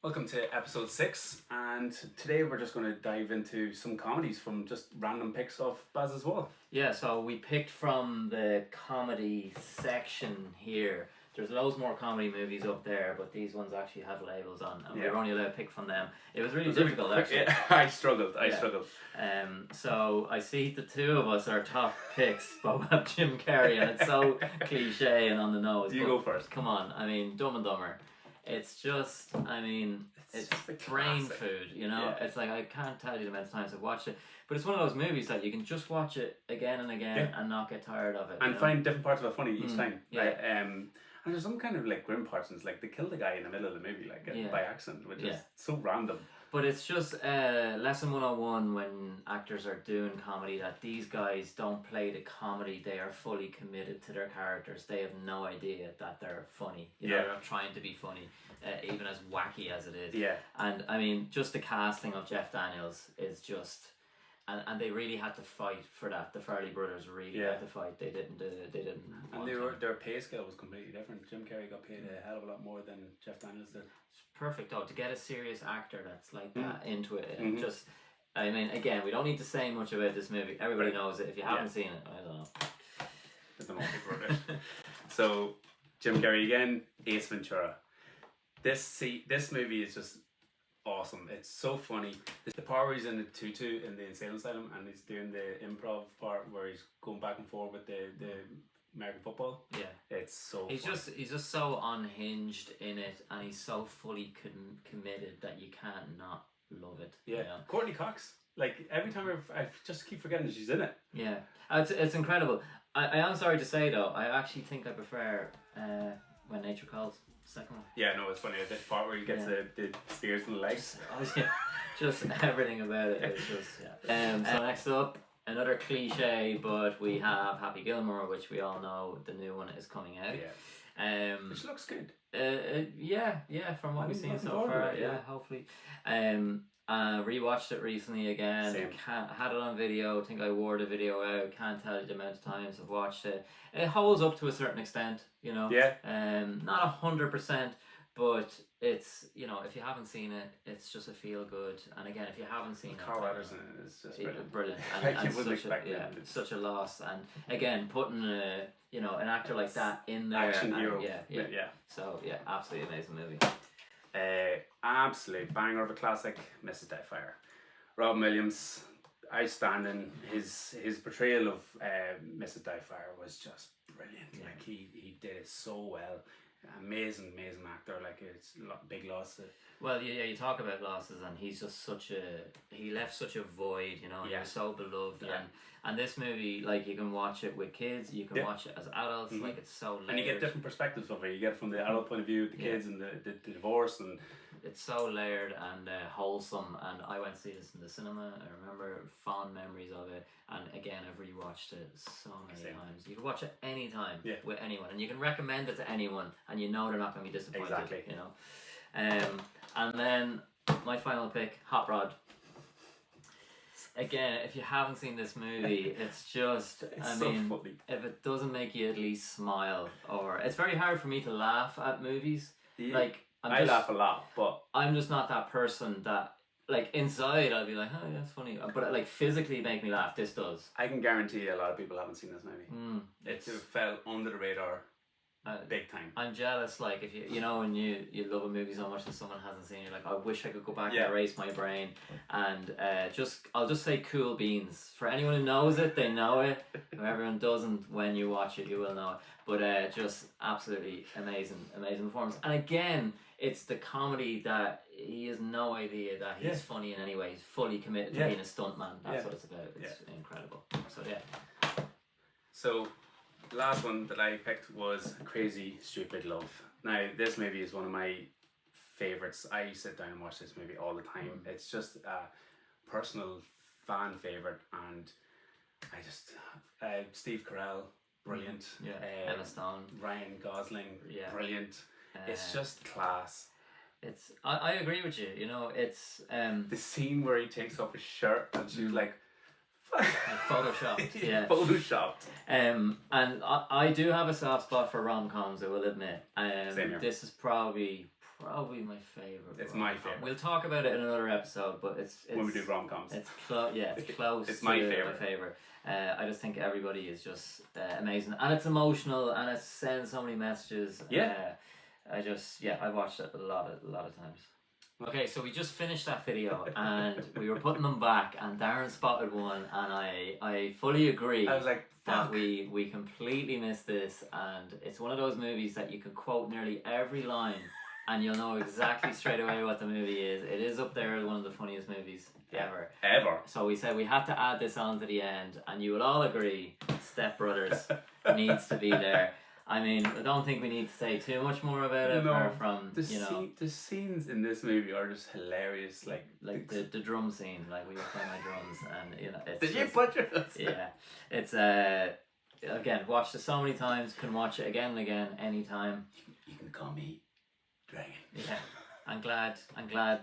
Welcome to episode 6, and today we're just going to dive into some comedies from just random picks of Baz's wall. Yeah, so we picked from the comedy section here. There's loads more comedy movies up there, but these ones actually have labels on, and we were only allowed to pick from them. It was really difficult, actually. Yeah, I struggled. So I see the two of us, our top picks, both have Jim Carrey, and it's so cliche and on the nose. You go first. Come on, I mean, Dumb and Dumber. It's just, it's brain food, you know? Yeah. It's like, I can't tell you the amount of times I've watched it. But it's one of those movies that you can just watch it again and again and not get tired of it. And find different parts of it funny each time. Yeah. And there's some kind of like grim parts, and it's like they kill the guy in the middle of the movie, like by accident, which is so random. But it's just lesson 101 when actors are doing comedy, that these guys don't play the comedy, they are fully committed to their characters. They have no idea that they're funny. You know, they're not trying to be funny, even as wacky as it is. Yeah. And I mean, just the casting of Jeff Daniels is just... And they really had to fight for that. The Farrelly brothers really had to fight. They didn't. And their pay scale was completely different. Jim Carrey got paid a hell of a lot more than Jeff Daniels did. It's perfect though to get a serious actor that's like that into it. And just, I mean, again, we don't need to say much about this movie. Everybody knows it. If you haven't seen it, I don't know. There's no more So, Jim Carrey again, Ace Ventura. This movie is just awesome. It's so funny. The part where he's in the tutu in the insane asylum and he's doing the improv part where he's going back and forth with the American football. Yeah, it's so he's just so unhinged in it, and he's so fully committed that you can't not love it. Yeah, you know? Courtney Cox. Like every time I just keep forgetting she's in it. Yeah, it's incredible. I am sorry to say though, I actually think I prefer When Nature Calls. Second one. Yeah, no, it's funny. The part where he gets the spears in the legs. Just everything about it is just so next up, another cliche, but we have Happy Gilmore, which we all know the new one is coming out. Yeah. Which looks good. From what we've seen so far. Hopefully. Rewatched it recently again. Had it on video. I think I wore the video out. Can't tell you the amount of times I've watched it. It holds up to a certain extent, you know. Yeah. Not 100%, but it's, you know, if you haven't seen it, it's just a feel good. And again, if you haven't seen it, Carl Anderson is just brilliant. And such a loss. And again, putting an actor like that in there, action hero. Yeah. So absolutely amazing movie. Absolute banger of a classic, Mrs. Doubtfire. Robin Williams, outstanding. His portrayal of Mrs. Doubtfire was just brilliant. Yeah. Like he did it so well. Amazing actor. Like it's a big loss. Well, you talk about losses, and he's just he left such a void, you know. He was so beloved, and this movie, like, you can watch it with kids, you can watch it as adults, like, it's so layered. And you get different perspectives of it. You get it from the adult point of view, the kids, and the divorce, and it's so layered and wholesome. And I went to see this in the cinema. I remember fond memories of it, and again, I've rewatched it so many times. You can watch it anytime with anyone, and you can recommend it to anyone, and you know they're not going to be disappointed. Exactly. You know. And then my final pick, Hot Rod. Again, if you haven't seen this movie, it's just, so funny. If it doesn't make you at least smile, or it's very hard for me to laugh at movies. Yeah. Like I laugh a lot, but I'm just not that person that, like, inside I'll be like, oh, that's funny, but like physically make me laugh. This does. I can guarantee you a lot of people haven't seen this movie. It fell under the radar. Big time. I'm jealous, like, if you know when you love a movie so much that someone hasn't seen, you're like, I wish I could go back and erase my brain. And I'll just say Cool Beans. For anyone who knows it, they know it. If everyone doesn't, when you watch it, you will know it. But just absolutely amazing performance. And again, it's the comedy that he has no idea that he's funny in any way. He's fully committed to being a stuntman. That's what it's about. It's incredible. So So last one that I picked was Crazy Stupid Love. Now, this movie is one of my favourites. I sit down and watch this movie all the time. It's just a personal fan favourite, and I just Steve Carell, brilliant. Emma Stone, Ryan Gosling, brilliant. It's just class. It's I agree with you. You know, it's the scene where he takes off his shirt and she's like, photoshopped. Photoshopped. And I do have a soft spot for rom-coms, I will admit. Same here. This is probably probably my favorite. It's my favourite. We'll talk about it in another episode, but it's when we do rom-coms. It's it's close. It's my to favourite. My favourite. I just think everybody is just amazing, and it's emotional, and it sends so many messages. Yeah. I've watched it a lot of times. Okay, so we just finished that video and we were putting them back, and Darren spotted one, and I fully agree. I was like, that we completely missed this, and it's one of those movies that you could quote nearly every line and you'll know exactly straight away what the movie is. It is up there as one of the funniest movies ever. So we said we had to add this on to the end, and you will all agree Step Brothers needs to be there. I mean, I don't think we need to say too much more about it. Apart from the scenes in this movie are just hilarious. Like the drum scene, like we were playing my drums, and it's did you put your yeah, it's again, watched it so many times, can watch it again and again, anytime. You can call me Dragon. Yeah, I'm glad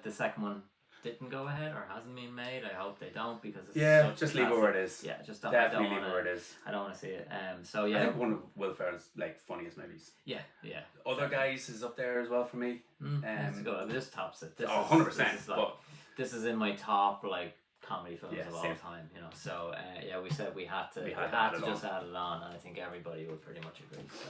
the second one didn't go ahead or hasn't been made. I hope they don't, because it's just leave it where it is. Yeah, just definitely leave it where it is. I don't want to see it. So yeah, I think one of Will Ferrell's like funniest movies. Yeah. Other Guys is up there as well for me. Let's go. This tops it. This 100%. This is in my top like comedy films of all same. time. You know, so we said we had to just add it on, and I think everybody would pretty much agree. So.